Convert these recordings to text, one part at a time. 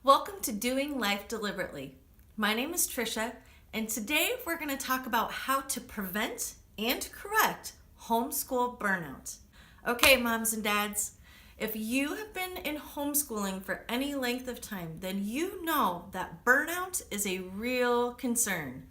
Welcome to Doing Life Deliberately. My name is Trisha, and today we're going to talk about how to prevent and correct homeschool burnout. Okay, moms and dads, if you have been in homeschooling for any length of time, then you know that burnout is a real concern.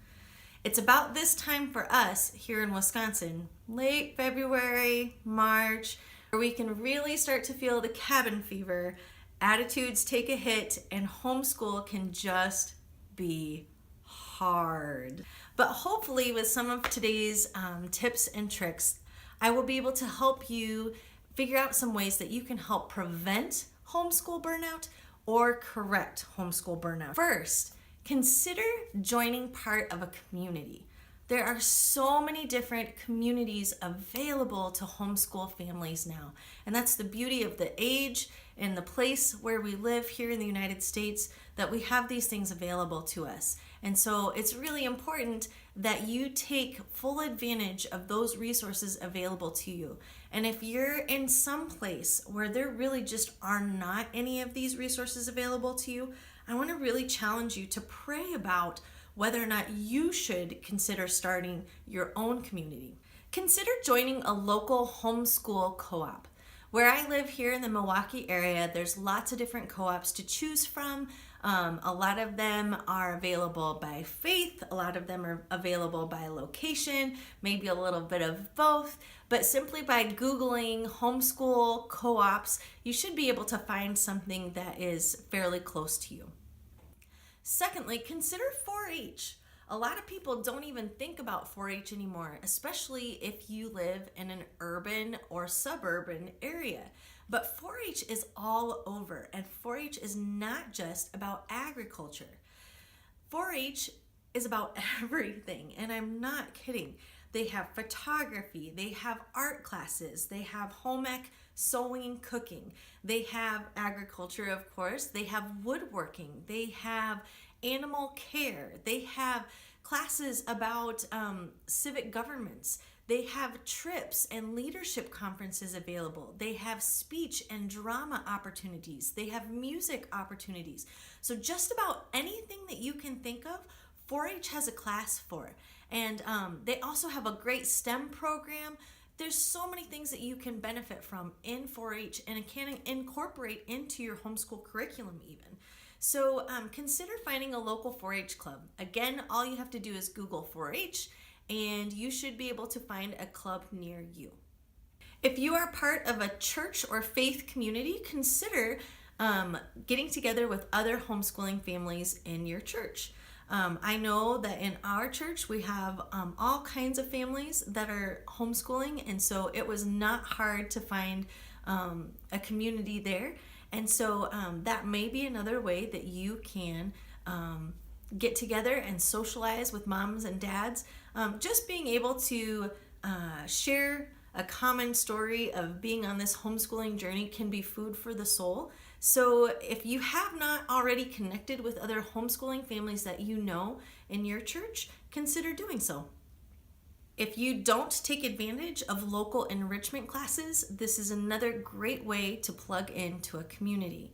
It's about this time for us here in Wisconsin, late February, March, where we can really start to feel the cabin fever, attitudes take a hit, and homeschool can just be hard. But hopefully with some of today's tips and tricks, I will be able to help you figure out some ways that you can help prevent homeschool burnout or correct homeschool burnout. First, consider joining part of a community. There are so many different communities available to homeschool families now. And that's the beauty of the age and the place where we live here in the United States, that we have these things available to us. And so it's really important that you take full advantage of those resources available to you. And if you're in some place where there really just are not any of these resources available to you, I want to really challenge you to pray about whether or not you should consider starting your own community. Consider joining a local homeschool co-op. Where I live here in the Milwaukee area, there's lots of different co-ops to choose from. A lot of them are available by faith, a lot of them are available by location, maybe a little bit of both. But simply by Googling homeschool co-ops, you should be able to find something that is fairly close to you. Secondly, consider 4-H. A lot of people don't even think about 4-H anymore, especially if you live in an urban or suburban area. But 4-H is all over, and 4-H is not just about agriculture. 4-H is about everything, and I'm not kidding. They have photography, they have art classes, they have home ec, sewing, cooking. They have agriculture, of course. They have woodworking. They have animal care. They have classes about civic governments. They have trips and leadership conferences available. They have speech and drama opportunities. They have music opportunities. So just about anything that you can think of, 4-H has a class for. And they also have a great STEM program. There's so many things that you can benefit from in 4-H and it can incorporate into your homeschool curriculum even. So consider finding a local 4-H club. Again, all you have to do is Google 4-H and you should be able to find a club near you. If you are part of a church or faith community, consider getting together with other homeschooling families in your church. I know that in our church we have all kinds of families that are homeschooling, and so it was not hard to find a community there. And so that may be another way that you can get together and socialize with moms and dads. Just being able to share a common story of being on this homeschooling journey can be food for the soul. So if you have not already connected with other homeschooling families that you know in your church, consider doing so. If you don't take advantage of local enrichment classes, this is another great way to plug into a community.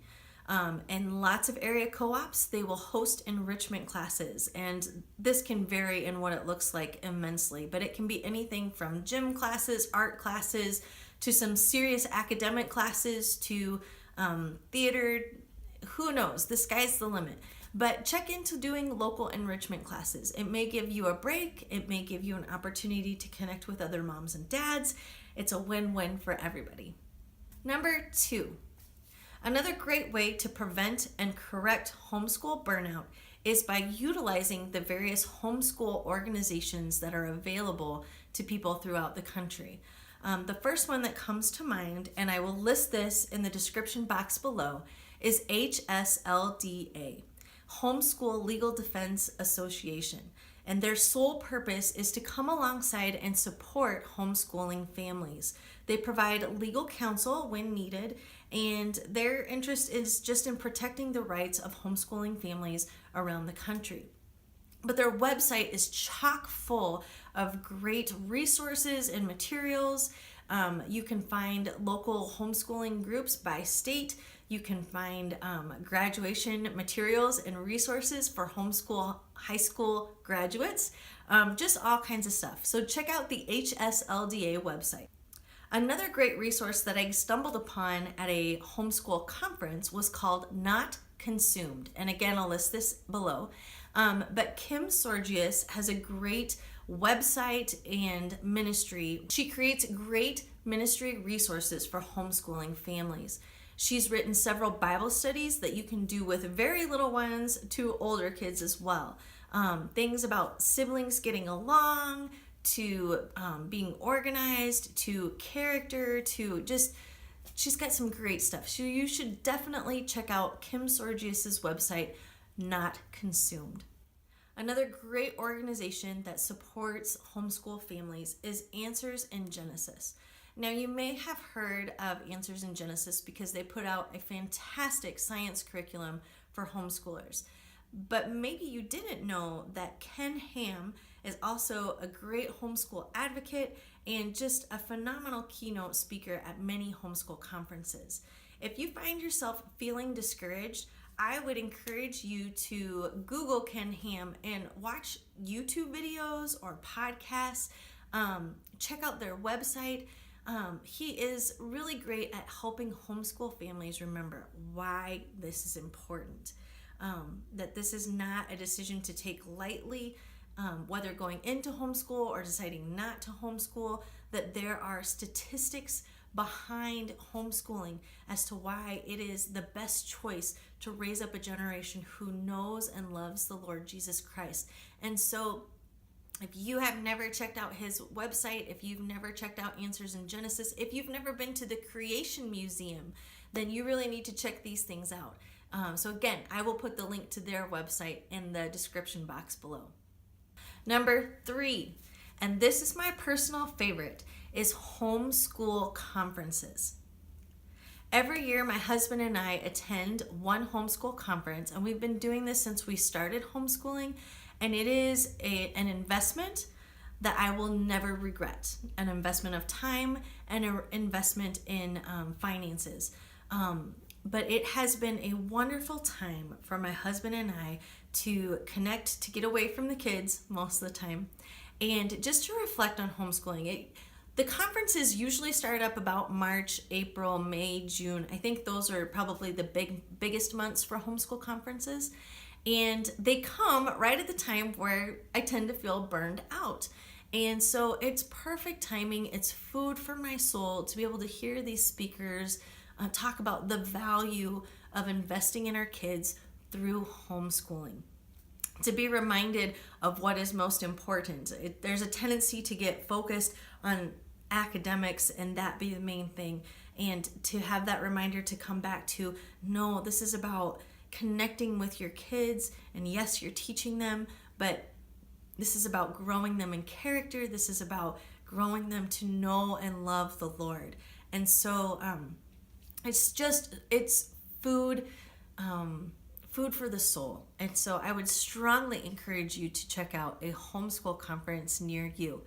And lots of area co-ops, they will host enrichment classes, and this can vary in what it looks like immensely, but it can be anything from gym classes, art classes, to some serious academic classes, to theater. Who knows? The sky's the limit. But check into doing local enrichment classes. It may give you a break. It may give you an opportunity to connect with other moms and dads. It's a win-win for everybody. Number 2, another great way to prevent and correct homeschool burnout is by utilizing the various homeschool organizations that are available to people throughout the country. The first one that comes to mind, and I will list this in the description box below, is HSLDA, Homeschool Legal Defense Association. And their sole purpose is to come alongside and support homeschooling families. They provide legal counsel when needed, and their interest is just in protecting the rights of homeschooling families around the country. But their website is chock full of great resources and materials. You can find local homeschooling groups by state. You can find graduation materials and resources for homeschool high school graduates, just all kinds of stuff. So check out the HSLDA website. Another great resource that I stumbled upon at a homeschool conference was called Not Consumed. And again, I'll list this below. But Kim Sorgius has a great website and ministry. She creates great ministry resources for homeschooling families. She's written several Bible studies that you can do with very little ones to older kids as well. Things about siblings getting along, to being organized, to character, to just, she's got some great stuff. So you should definitely check out Kim Sorgius's website, Not Consumed. Another great organization that supports homeschool families is Answers in Genesis. Now, you may have heard of Answers in Genesis because they put out a fantastic science curriculum for homeschoolers. But maybe you didn't know that Ken Ham is also a great homeschool advocate and just a phenomenal keynote speaker at many homeschool conferences. If you find yourself feeling discouraged, I would encourage you to Google Ken Ham and watch YouTube videos or podcasts. Check out their website. He is really great at helping homeschool families remember why this is important. That this is not a decision to take lightly, whether going into homeschool or deciding not to homeschool, that there are statistics behind homeschooling as to why it is the best choice to raise up a generation who knows and loves the Lord Jesus Christ. And so if you have never checked out his website, if you've never checked out Answers in Genesis, if you've never been to the Creation Museum, then you really need to check these things out. So again, I will put the link to their website in the description box below. Number 3, and this is my personal favorite, is homeschool conferences. Every year, my husband and I attend one homeschool conference, and we've been doing this since we started homeschooling, and it is an investment that I will never regret, an investment of time and an investment in finances. But it has been a wonderful time for my husband and I to connect, to get away from the kids most of the time, and just to reflect on homeschooling. The conferences usually start up about March, April, May, June. I think those are probably the biggest months for homeschool conferences. And they come right at the time where I tend to feel burned out. And so it's perfect timing. It's food for my soul to be able to hear these speakers talk about the value of investing in our kids through homeschooling. To be reminded of what is most important. There's a tendency to get focused on academics and that be the main thing, and to have that reminder to come back to, no, this is about connecting with your kids, and yes, you're teaching them, but this is about growing them in character. This is about growing them to know and love the Lord. And so it's food for the soul. And so I would strongly encourage you to check out a homeschool conference near you.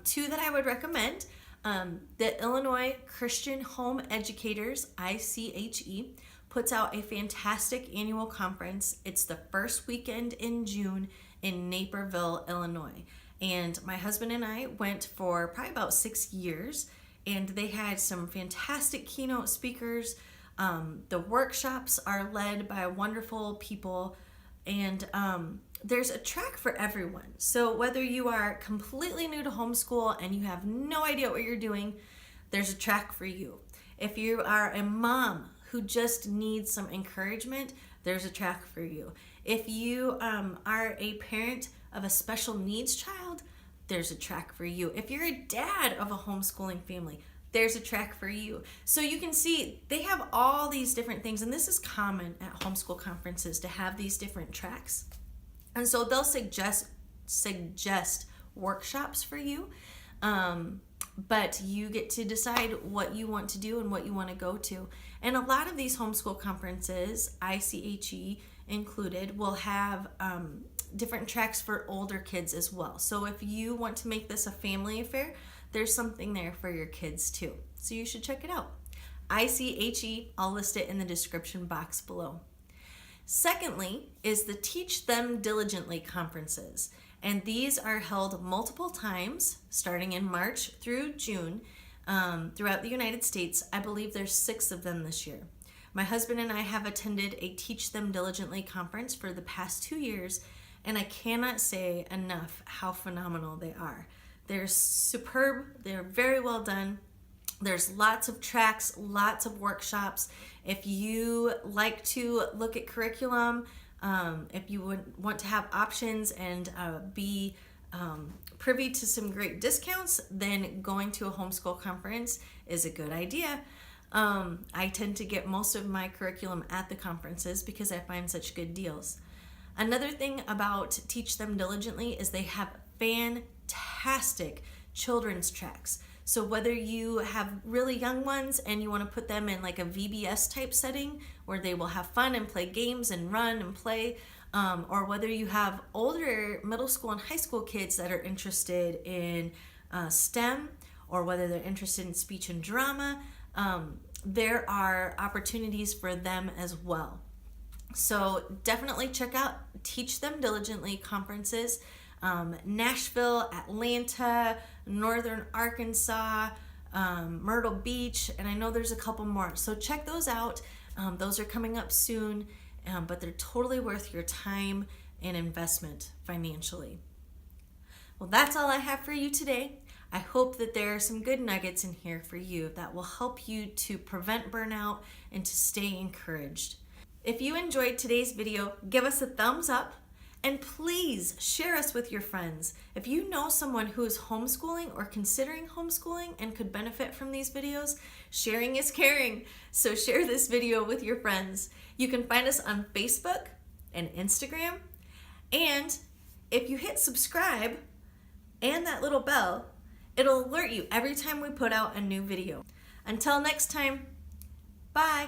2 that I would recommend, the Illinois Christian Home Educators, ICHE, puts out a fantastic annual conference. It's the first weekend in June in Naperville, Illinois. And my husband and I went for probably about 6 years, and they had some fantastic keynote speakers. The workshops are led by wonderful people, and there's a track for everyone. So whether you are completely new to homeschool and you have no idea what you're doing, there's a track for you. If you are a mom who just needs some encouragement, there's a track for you. If you are a parent of a special needs child, there's a track for you. If you're a dad of a homeschooling family, there's a track for you. So you can see they have all these different things, and this is common at homeschool conferences to have these different tracks. And so they'll suggest workshops for you, but you get to decide what you want to do and what you want to go to. And a lot of these homeschool conferences, ICHE included, will have different tracks for older kids as well. So if you want to make this a family affair, there's something there for your kids too. So you should check it out. ICHE. I'll list it in the description box below. Secondly is the Teach Them Diligently conferences. And these are held multiple times starting in March through June throughout the United States. I believe there's 6 of them this year. My husband and I have attended a Teach Them Diligently conference for the past 2 years, and I cannot say enough how phenomenal they are. They're superb, they're very well done. There's lots of tracks, lots of workshops. If you like to look at curriculum, if you would want to have options and be privy to some great discounts, then going to a homeschool conference is a good idea. I tend to get most of my curriculum at the conferences because I find such good deals. Another thing about Teach Them Diligently is they have fantastic children's tracks. So whether you have really young ones and you want to put them in like a VBS type setting where they will have fun and play games and run and play, or whether you have older middle school and high school kids that are interested in STEM, or whether they're interested in speech and drama, there are opportunities for them as well. So definitely check out Teach Them Diligently conferences. Nashville, Atlanta, Northern Arkansas, Myrtle Beach, and I know there's a couple more. So check those out. Those are coming up soon, but they're totally worth your time and investment financially. Well, that's all I have for you today. I hope that there are some good nuggets in here for you that will help you to prevent burnout and to stay encouraged. If you enjoyed today's video, give us a thumbs up. And please share us with your friends. If you know someone who is homeschooling or considering homeschooling and could benefit from these videos, sharing is caring. So share this video with your friends. You can find us on Facebook and Instagram. And if you hit subscribe and that little bell, it'll alert you every time we put out a new video. Until next time, bye.